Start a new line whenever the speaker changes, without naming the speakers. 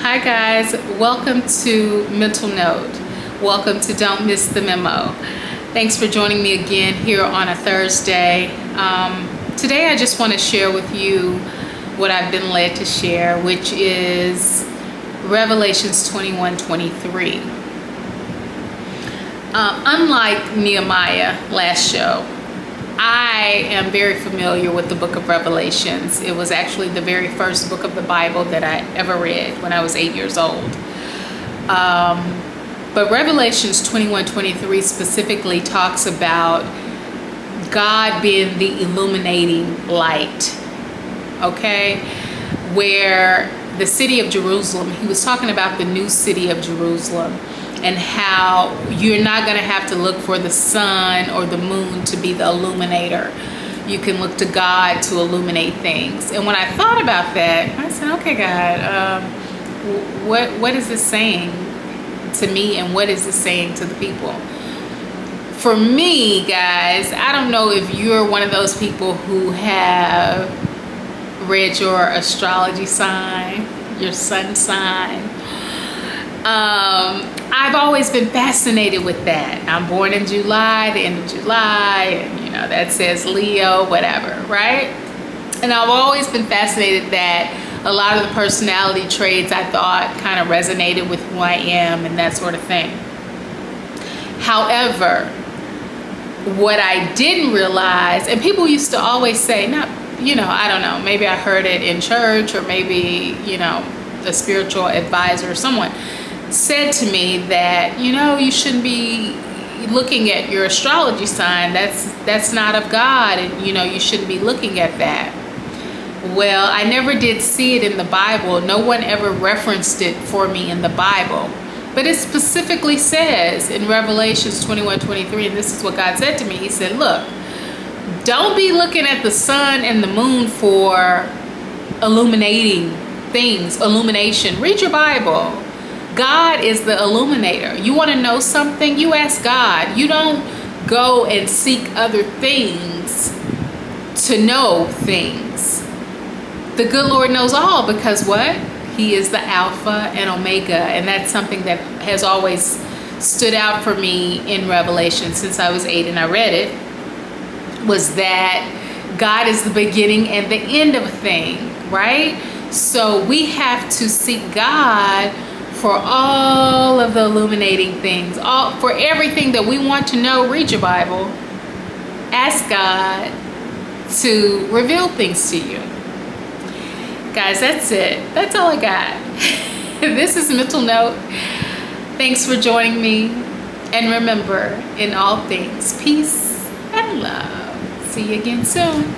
Hi guys, welcome to Mental Note. Welcome to Don't Miss the Memo. Thanks for joining me again here on a Thursday. Today I just want to share with you what I've been led to share, which is Revelations 21:23. Unlike Nehemiah last show, I am very familiar with the book of Revelations. It was actually the very first book of the Bible that I ever read when I was 8 years old. But Revelations 21:23 specifically talks about God being the illuminating light, okay? Where the city of Jerusalem, he was talking about the new city of Jerusalem, and how you're not going to have to look for the sun or the moon to be the illuminator. You can look to God to illuminate things. And when I thought about that, I said, okay, God, what is this saying to me, and what is this saying to the people? For me, guys, I don't know if you're one of those people who have read your astrology sign, your sun sign. I've always been fascinated with that. I'm born in July, the end of July, and that says Leo, whatever, right? And I've always been fascinated that a lot of the personality traits I thought kind of resonated with who I am and that sort of thing. However, what I didn't realize, and people used to always say, I don't know, maybe I heard it in church, or maybe, a spiritual advisor or someone said to me that, you shouldn't be looking at your astrology sign. That's not of God, and you shouldn't be looking at that. Well, I never did see it in the Bible. No one ever referenced it for me in the Bible. But it specifically says in Revelations 21:23, and this is what God said to me. He said, look, don't be looking at the sun and the moon for illuminating things, illumination. Read your Bible. God is the illuminator. You want to know something? You ask God. You don't go and seek other things to know things. The good Lord knows all, because what? He is the Alpha and Omega. And that's something that has always stood out for me in Revelation since I was 8 and I read it, was that God is the beginning and the end of a thing, right? So we have to seek God for all of the illuminating things, for everything that we want to know. Read your Bible. Ask God to reveal things to you. Guys, that's it. That's all I got. This is Mental Note. Thanks for joining me. And remember, in all things, peace and love. See you again soon.